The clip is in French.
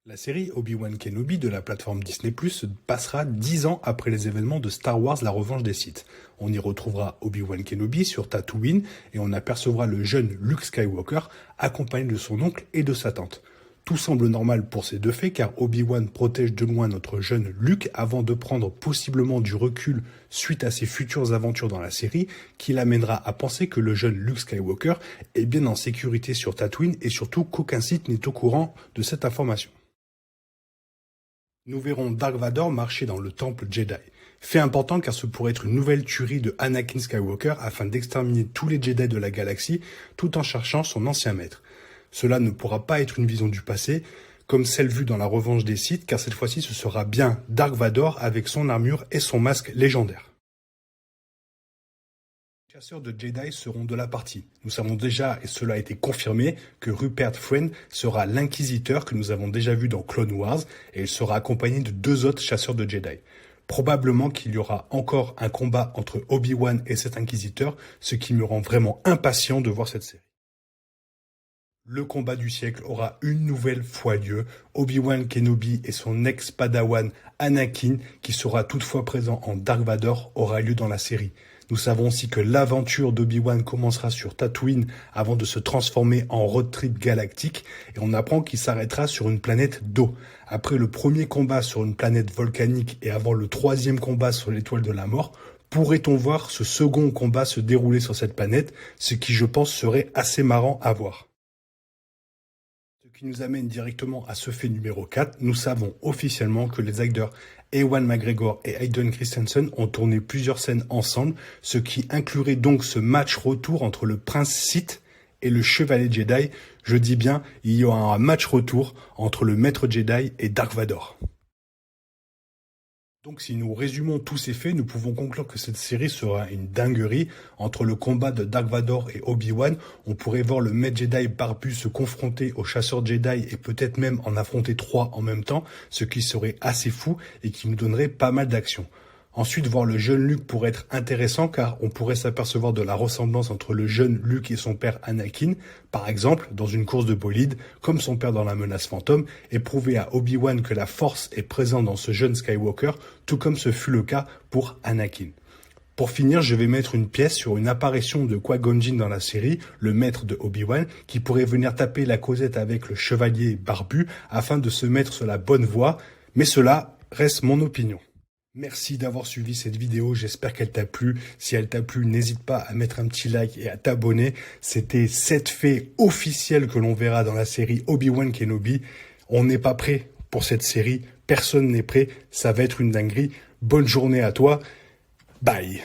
La série Obi-Wan Kenobi de la plateforme Disney+ se passera 10 ans après les événements de Star Wars La Revanche des Sith. On y retrouvera Obi-Wan Kenobi sur Tatooine et on apercevra le jeune Luke Skywalker accompagné de son oncle et de sa tante. Tout semble normal pour ces deux faits car Obi-Wan protège de loin notre jeune Luke avant de prendre possiblement du recul suite à ses futures aventures dans la série qui l'amènera à penser que le jeune Luke Skywalker est bien en sécurité sur Tatooine et surtout qu'aucun Sith n'est au courant de cette information. Nous verrons Dark Vador marcher dans le temple Jedi. Fait important car ce pourrait être une nouvelle tuerie de Anakin Skywalker afin d'exterminer tous les Jedi de la galaxie tout en cherchant son ancien maître. Cela ne pourra pas être une vision du passé comme celle vue dans la Revanche des Sith car cette fois-ci ce sera bien Dark Vador avec son armure et son masque légendaire. Les chasseurs de Jedi seront de la partie. Nous savons déjà, et cela a été confirmé, que Rupert Friend sera l'inquisiteur que nous avons déjà vu dans Clone Wars et il sera accompagné de 2 autres chasseurs de Jedi. Probablement qu'il y aura encore un combat entre Obi-Wan et cet inquisiteur, ce qui me rend vraiment impatient de voir cette série. Le combat du siècle aura une nouvelle fois lieu. Obi-Wan Kenobi et son ex-padawan Anakin, qui sera toutefois présent en Dark Vador, aura lieu dans la série. Nous savons aussi que l'aventure d'Obi-Wan commencera sur Tatooine avant de se transformer en road trip galactique et on apprend qu'il s'arrêtera sur une planète d'eau. Après le premier combat sur une planète volcanique et avant le 3e combat sur l'étoile de la mort, pourrait-on voir ce second combat se dérouler sur cette planète, ce qui je pense serait assez marrant à voir. Ce qui nous amène directement à ce fait numéro 4, nous savons officiellement que les acteurs Ewan McGregor et Hayden Christensen ont tourné plusieurs scènes ensemble, ce qui inclurait donc ce match retour entre le prince Sith et le chevalier Jedi. Je dis bien, il y aura un match retour entre le maître Jedi et Dark Vador. Donc si nous résumons tous ces faits, nous pouvons conclure que cette série sera une dinguerie. Entre le combat de Dark Vador et Obi-Wan, on pourrait voir le maître Jedi barbu se confronter aux chasseurs Jedi et peut-être même en affronter 3 en même temps, ce qui serait assez fou et qui nous donnerait pas mal d'action. Ensuite, voir le jeune Luke pourrait être intéressant car on pourrait s'apercevoir de la ressemblance entre le jeune Luke et son père Anakin, par exemple dans une course de bolide, comme son père dans La Menace Fantôme, et prouver à Obi-Wan que la force est présente dans ce jeune Skywalker, tout comme ce fut le cas pour Anakin. Pour finir, je vais mettre une pièce sur une apparition de Qui-Gon Jinn dans la série, le maître de Obi-Wan, qui pourrait venir taper la causette avec le chevalier barbu afin de se mettre sur la bonne voie, mais cela reste mon opinion. Merci d'avoir suivi cette vidéo, j'espère qu'elle t'a plu. Si elle t'a plu, n'hésite pas à mettre un petit like et à t'abonner. C'était 7 faits officiels que l'on verra dans la série Obi-Wan Kenobi. On n'est pas prêt pour cette série, personne n'est prêt, ça va être une dinguerie. Bonne journée à toi, bye.